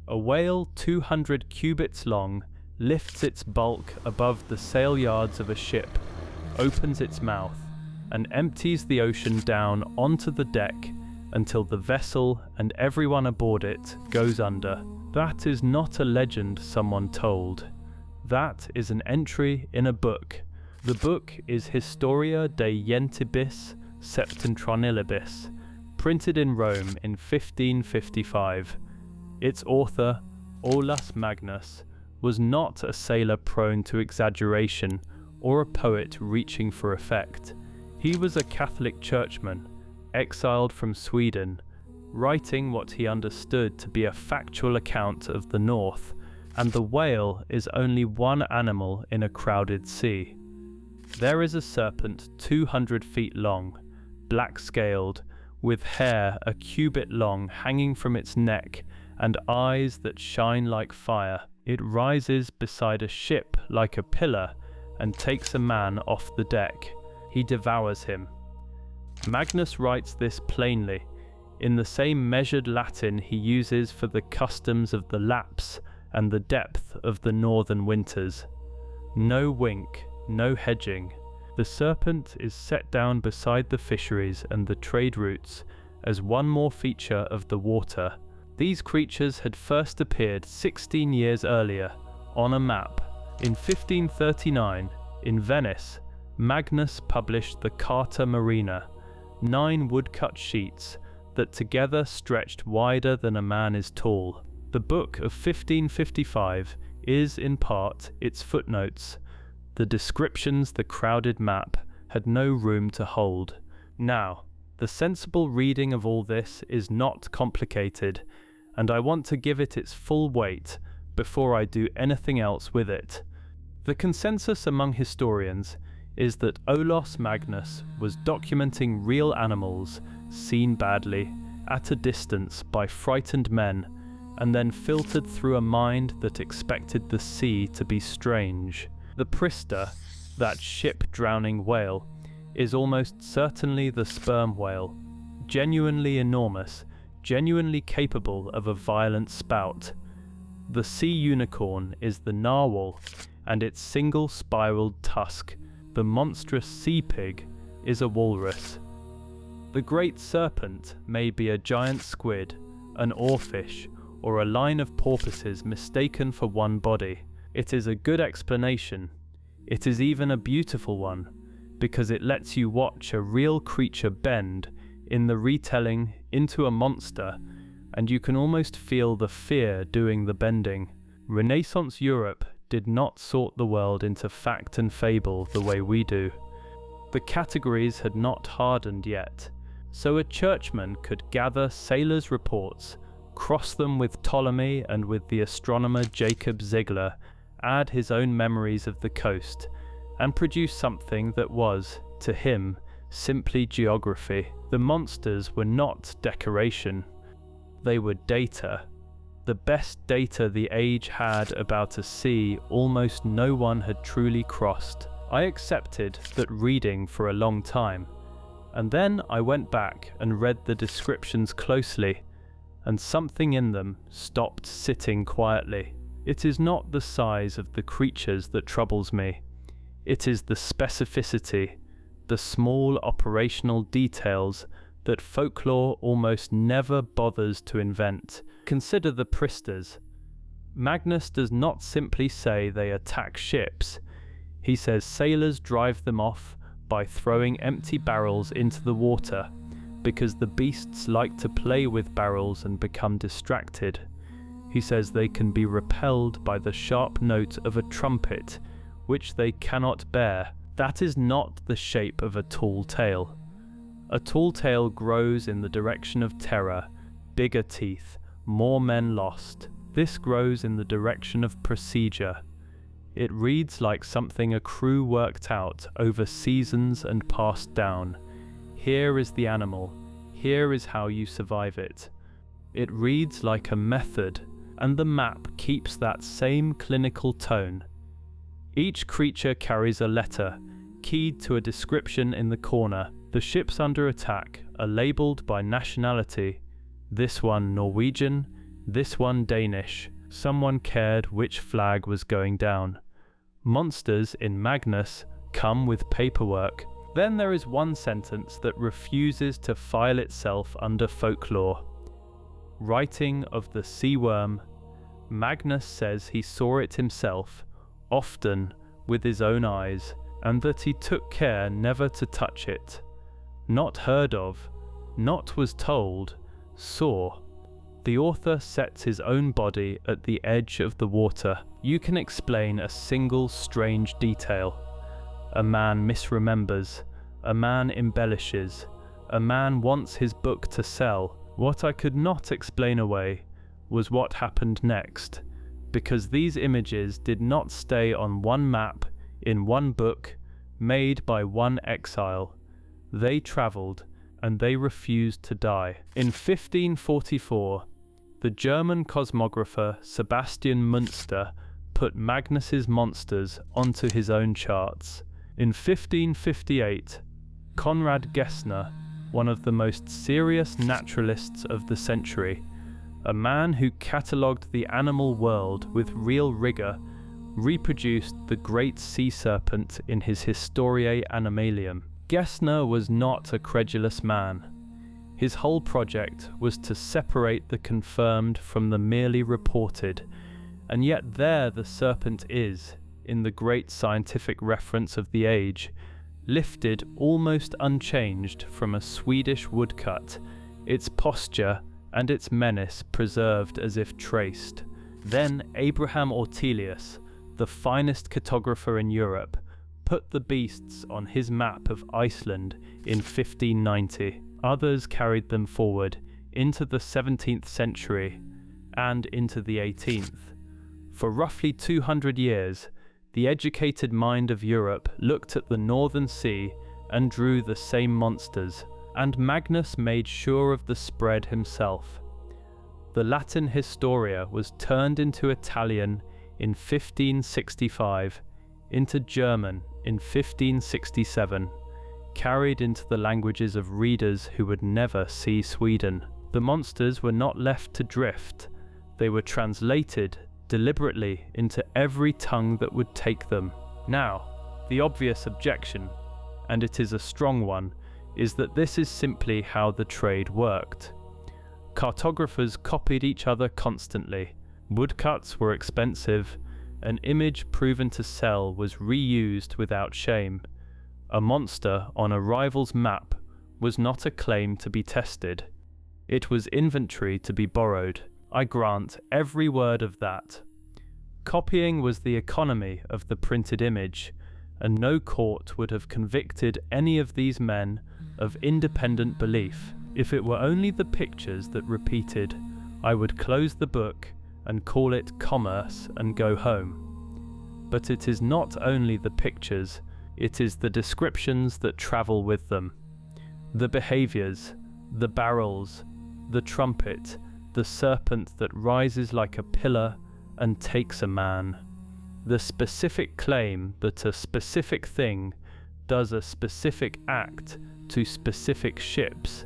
A whale 200 cubits long lifts its bulk above the sail yards of a ship, opens its mouth, and empties the ocean down onto the deck until the vessel and everyone aboard it goes under. That is not a legend someone told. That is an entry in a book. The book is Historia de Gentibus Septentronilibus, printed in Rome in 1555. Its author, Aulus Magnus, was not a sailor prone to exaggeration or a poet reaching for effect. He was a Catholic churchman, exiled from Sweden, writing what he understood to be a factual account of the North, and the whale is only one animal in a crowded sea. There is a serpent 200 feet long, black-scaled, with hair a cubit long hanging from its neck and eyes that shine like fire. It rises beside a ship like a pillar and takes a man off the deck. He devours him. Magnus writes this plainly, in the same measured Latin he uses for the customs of the lapse and the depth of the northern winters. No wink, no hedging. The serpent is set down beside the fisheries and the trade routes as one more feature of the water. These creatures had first appeared 16 years earlier on a map. In 1539, in Venice, Magnus published the Carta Marina, 9 woodcut sheets that together stretched wider than a man is tall. The book of 1555 is, in part, its footnotes. The descriptions the crowded map had no room to hold. Now, the sensible reading of all this is not complicated, and I want to give it its full weight before I do anything else with it. The consensus among historians is that Aulus Magnus was documenting real animals seen badly, at a distance by frightened men, and then filtered through a mind that expected the sea to be strange. The Prista, that ship-drowning whale, is almost certainly the sperm whale, genuinely enormous, genuinely capable of a violent spout. The sea unicorn is the narwhal, and its single-spiraled tusk, the monstrous sea pig, is a walrus. The great serpent may be a giant squid, an oarfish, or a line of porpoises mistaken for one body. It is a good explanation. It is even a beautiful one, because it lets you watch a real creature bend, in the retelling, into a monster, and you can almost feel the fear doing the bending. Renaissance Europe did not sort the world into fact and fable the way we do. The categories had not hardened yet, so a churchman could gather sailors' reports, cross them with Ptolemy and with the astronomer Jacob Ziegler, add his own memories of the coast, and produce something that was, to him, simply geography. The monsters were not decoration. They were data. The best data the age had about a sea almost no one had truly crossed. I accepted that reading for a long time, and then I went back and read the descriptions closely, and something in them stopped sitting quietly. It is not the size of the creatures that troubles me. It is the specificity, the small operational details that folklore almost never bothers to invent. Consider the Pristas. Magnus does not simply say they attack ships. He says sailors drive them off by throwing empty barrels into the water, because the beasts like to play with barrels and become distracted. He says they can be repelled by the sharp note of a trumpet, which they cannot bear. That is not the shape of a tall tale. A tall tale grows in the direction of terror, bigger teeth, more men lost. This grows in the direction of procedure. It reads like something a crew worked out over seasons and passed down. Here is the animal. Here is how you survive it. It reads like a method, and the map keeps that same clinical tone. Each creature carries a letter, keyed to a description in the corner. The ships under attack are labelled by nationality, this one Norwegian, this one Danish. Someone cared which flag was going down. Monsters in Magnus come with paperwork. Then there is one sentence that refuses to file itself under folklore. Writing of the sea worm, Magnus says he saw it himself, often with his own eyes, and that he took care never to touch it. Not heard of, not was told, saw. The author sets his own body at the edge of the water. You can explain a single strange detail. A man misremembers, a man embellishes, a man wants his book to sell. What I could not explain away was what happened next, because these images did not stay on one map, in one book, made by one exile. They travelled, and they refused to die. In 1544, the German cosmographer Sebastian Münster put Magnus's monsters onto his own charts. In 1558, Conrad Gessner, one of the most serious naturalists of the century, a man who catalogued the animal world with real rigour, reproduced the great sea serpent in his Historiae Animalium. Gessner was not a credulous man. His whole project was to separate the confirmed from the merely reported, and yet there the serpent is, in the great scientific reference of the age, lifted almost unchanged from a Swedish woodcut, its posture and its menace preserved as if traced. Then Abraham Ortelius, the finest cartographer in Europe, put the beasts on his map of Iceland in 1590. Others carried them forward into the 17th century and into the 18th. For roughly 200 years, the educated mind of Europe looked at the Northern Sea and drew the same monsters, and Magnus made sure of the spread himself. The Latin Historia was turned into Italian in 1565, into German in 1567, carried into the languages of readers who would never see Sweden. The monsters were not left to drift, they were translated deliberately into every tongue that would take them. Now, the obvious objection, and it is a strong one, is that this is simply how the trade worked. Cartographers copied each other constantly, woodcuts were expensive, an image proven to sell was reused without shame. A monster on a rival's map was not a claim to be tested. It was inventory to be borrowed. I grant every word of that. Copying was the economy of the printed image, and no court would have convicted any of these men of independent belief. If it were only the pictures that repeated, I would close the book and call it commerce and go home. But it is not only the pictures, it is the descriptions that travel with them. The behaviours, the barrels, the trumpet, the serpent that rises like a pillar and takes a man. The specific claim that a specific thing does a specific act to specific ships,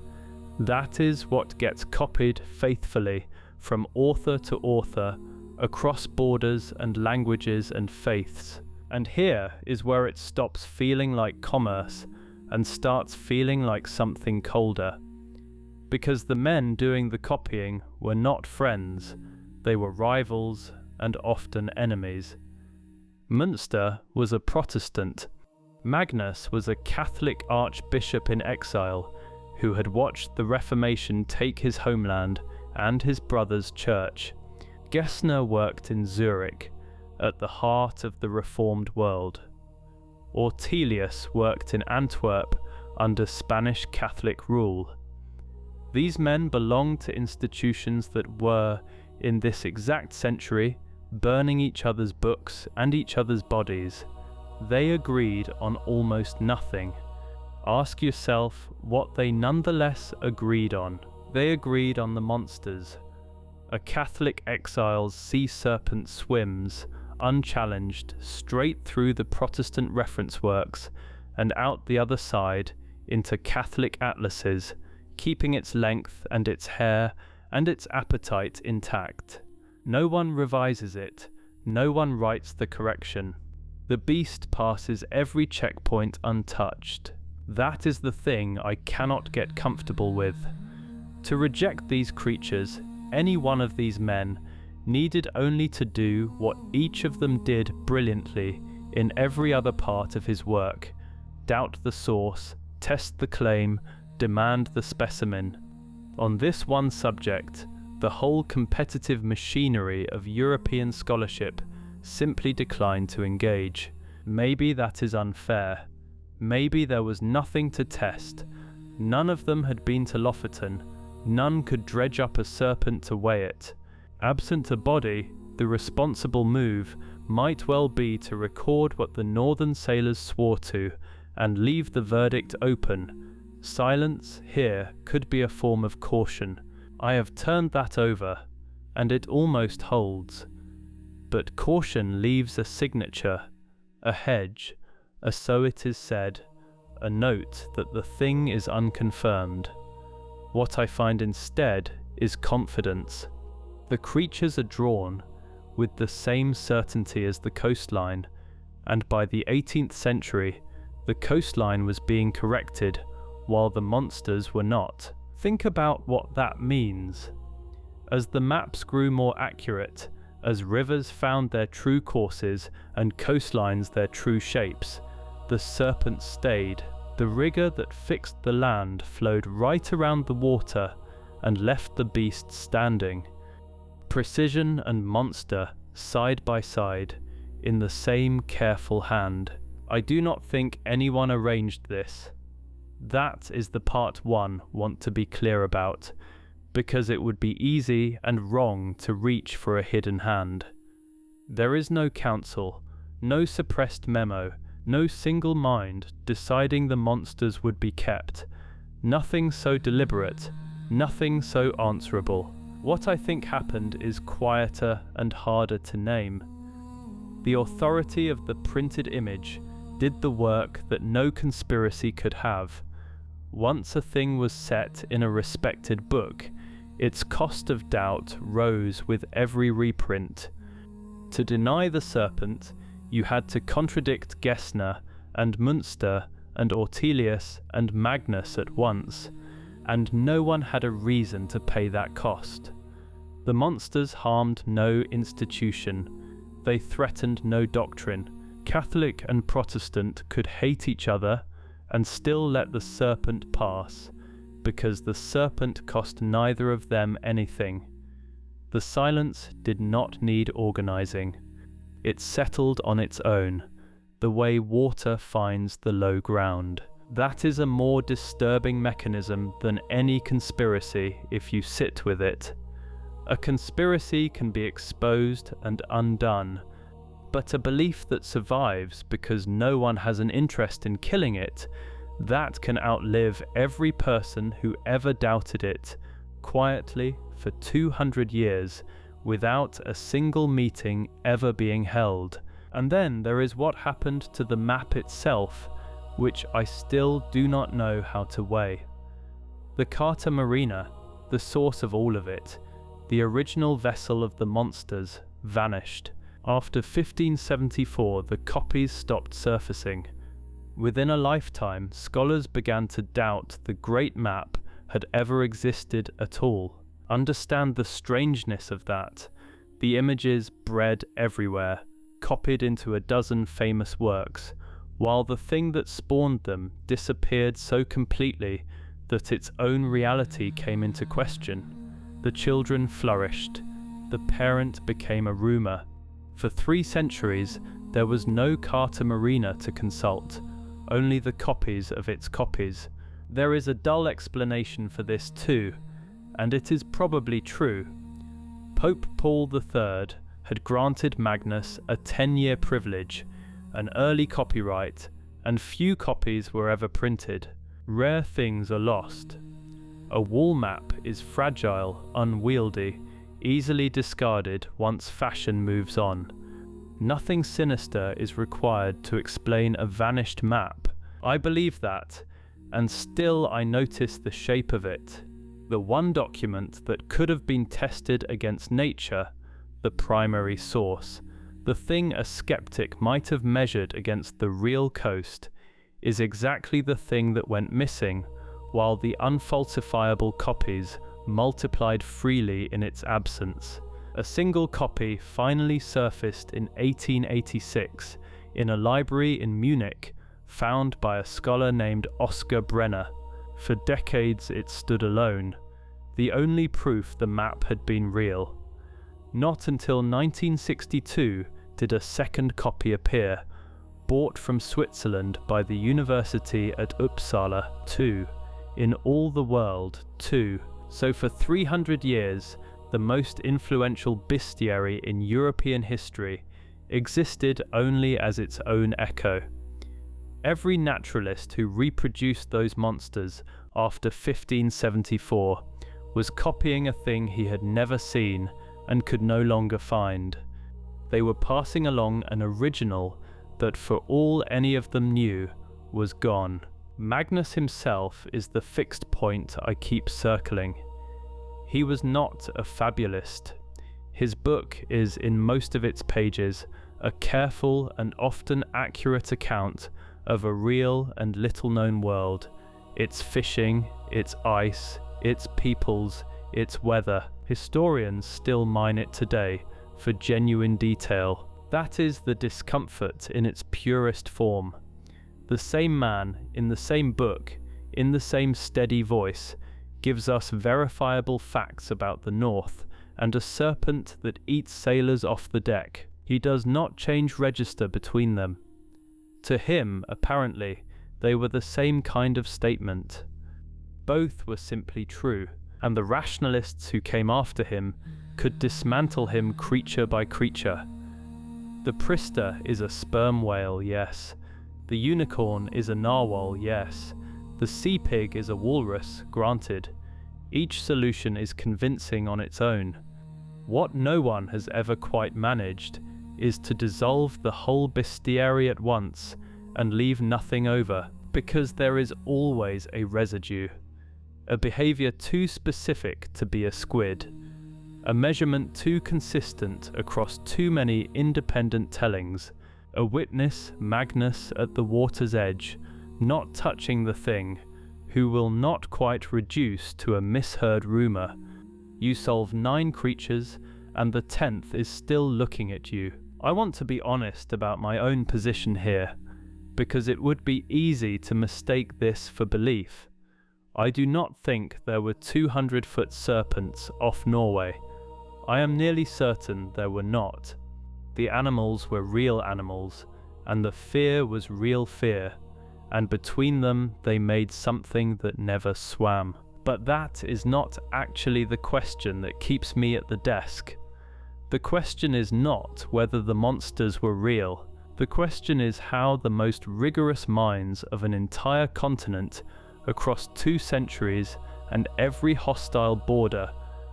that is what gets copied faithfully from author to author across borders and languages and faiths. And here is where it stops feeling like commerce and starts feeling like something colder. Because the men doing the copying were not friends, they were rivals and often enemies. Münster was a Protestant. Magnus was a Catholic archbishop in exile who had watched the Reformation take his homeland and his brother's church. Gessner worked in Zurich, at the heart of the reformed world. Ortelius worked in Antwerp under Spanish Catholic rule. These men belonged to institutions that were, in this exact century, burning each other's books and each other's bodies. They agreed on almost nothing. Ask yourself what they nonetheless agreed on. They agreed on the monsters. A Catholic exile's sea serpent swims, unchallenged, straight through the Protestant reference works and out the other side into Catholic atlases, keeping its length and its hair and its appetite intact. No one revises it, no one writes the correction. The beast passes every checkpoint untouched. That is the thing I cannot get comfortable with. To reject these creatures, any one of these men needed only to do what each of them did brilliantly in every other part of his work: doubt the source, test the claim, demand the specimen. On this one subject, the whole competitive machinery of European scholarship simply declined to engage. Maybe that is unfair. Maybe there was nothing to test. None of them had been to Lofoten. None could dredge up a serpent to weigh it. Absent a body, the responsible move might well be to record what the northern sailors swore to and leave the verdict open. Silence here could be a form of caution. I have turned that over, and it almost holds. But caution leaves a signature, a hedge, a so it is said, a note that the thing is unconfirmed. What I find instead is confidence. The creatures are drawn with the same certainty as the coastline, and by the 18th century, the coastline was being corrected while the monsters were not. Think about what that means. As the maps grew more accurate, as rivers found their true courses and coastlines their true shapes, the serpent stayed. The rigor that fixed the land flowed right around the water and left the beast standing. Precision and monster, side by side, in the same careful hand. I do not think anyone arranged this. That is the part one want to be clear about, because it would be easy and wrong to reach for a hidden hand. There is no council, no suppressed memo, no single mind deciding the monsters would be kept. Nothing so deliberate, nothing so answerable. What I think happened is quieter and harder to name. The authority of the printed image did the work that no conspiracy could have. Once a thing was set in a respected book, its cost of doubt rose with every reprint. To deny the serpent, you had to contradict Gessner and Münster and Ortelius and Magnus at once, and no one had a reason to pay that cost. The monsters harmed no institution. They threatened no doctrine. Catholic and Protestant could hate each other and still let the serpent pass, because the serpent cost neither of them anything. The silence did not need organizing. It settled on its own, the way water finds the low ground. That is a more disturbing mechanism than any conspiracy if you sit with it. A conspiracy can be exposed and undone, but a belief that survives because no one has an interest in killing it, that can outlive every person who ever doubted it, quietly for 200 years, without a single meeting ever being held. And then there is what happened to the map itself, which I still do not know how to weigh. The Carta Marina, the source of all of it, the original vessel of the monsters, vanished. After 1574, the copies stopped surfacing. Within a lifetime, scholars began to doubt the great map had ever existed at all. Understand the strangeness of that. The images bred everywhere, copied into a dozen famous works, while the thing that spawned them disappeared so completely that its own reality came into question. The children flourished. The parent became a rumor. For 3 centuries, there was no Carta Marina to consult, only the copies of its copies. There is a dull explanation for this too, and it is probably true. Pope Paul III had granted Magnus a 10-year privilege, an early copyright, and few copies were ever printed. Rare things are lost. A wall map is fragile, unwieldy, easily discarded once fashion moves on. Nothing sinister is required to explain a vanished map. I believe that, and still I notice the shape of it. the one document that could have been tested against nature, the primary source, the thing a skeptic might have measured against the real coast, is exactly the thing that went missing, while the unfalsifiable copies multiplied freely in its absence. A single copy finally surfaced in 1886 in a library in Munich, found by a scholar named Oskar Brenner. For decades it stood alone, the only proof the map had been real. Not until 1962 did a second copy appear, bought from Switzerland by the University at Uppsala, too. In all the world, too. So for 300 years, the most influential bestiary in European history existed only as its own echo. Every naturalist who reproduced those monsters after 1574 was copying a thing he had never seen and could no longer find. They were passing along an original that, for all any of them knew, was gone. Magnus himself is the fixed point I keep circling. He was not a fabulist. His book is, in most of its pages, a careful and often accurate account of a real and little-known world, its fishing, its ice, its peoples, its weather. Historians still mine it today for genuine detail. That is the discomfort in its purest form. The same man, in the same book, in the same steady voice, gives us verifiable facts about the North and a serpent that eats sailors off the deck. He does not change register between them. To him, apparently, they were the same kind of statement. Both were simply true, and the rationalists who came after him could dismantle him creature by creature. The prister is a sperm whale, yes. The unicorn is a narwhal, yes. The sea pig is a walrus, granted. Each solution is convincing on its own. What no one has ever quite managed is to dissolve the whole bestiary at once and leave nothing over, because there is always a residue. A behavior too specific to be a squid. A measurement too consistent across too many independent tellings. A witness, Magnus, at the water's edge, not touching the thing, who will not quite reduce to a misheard rumour. You solve 9 creatures, and the 10th is still looking at you. I want to be honest about my own position here, because it would be easy to mistake this for belief. I do not think there were 200-foot serpents off Norway. I am nearly certain there were not. The animals were real animals, and the fear was real fear, and between them they made something that never swam. But that is not actually the question that keeps me at the desk. The question is not whether the monsters were real. The question is how the most rigorous minds of an entire continent across 2 centuries and every hostile border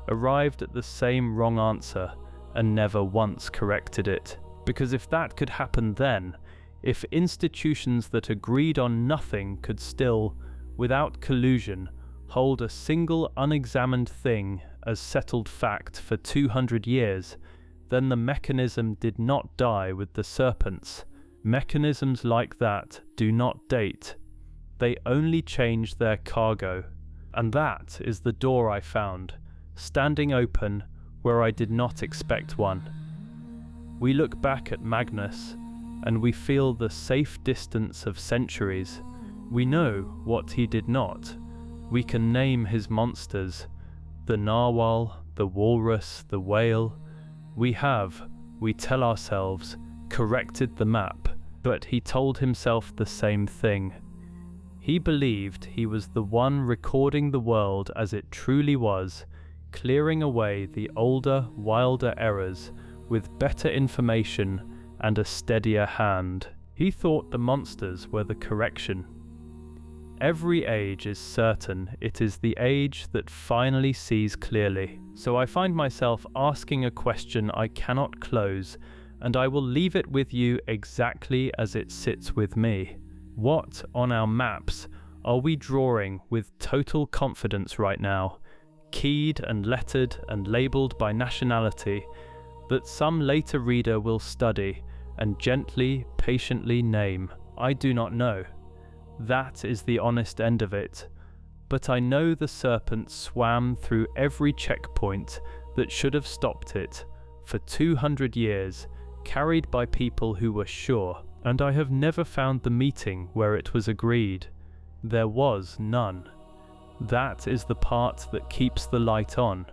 arrived at the same wrong answer and never once corrected it. Because if that could happen then, if institutions that agreed on nothing could still, without collusion, hold a single unexamined thing as settled fact for 200 years, then the mechanism did not die with the serpents. Mechanisms like that do not date. They only change their cargo. And that is the door I found, standing open where I did not expect one. We look back at Magnus, and we feel the safe distance of centuries. We know what he did not. We can name his monsters, the narwhal, the walrus, the whale. We have, we tell ourselves, corrected the map, but he told himself the same thing. He believed he was the one recording the world as it truly was, clearing away the older, wilder errors with better information and a steadier hand. He thought the monsters were the correction. Every age is certain it is the age that finally sees clearly. So I find myself asking a question I cannot close, and I will leave it with you exactly as it sits with me. What on our maps are we drawing with total confidence right now? keyed and lettered and labelled by nationality, that some later reader will study and gently, patiently name. I do not know. That is the honest end of it. But I know the serpent swam through every checkpoint that should have stopped it for 200 years, carried by people who were sure, and I have never found the meeting where it was agreed. There was none. That is the part that keeps the light on.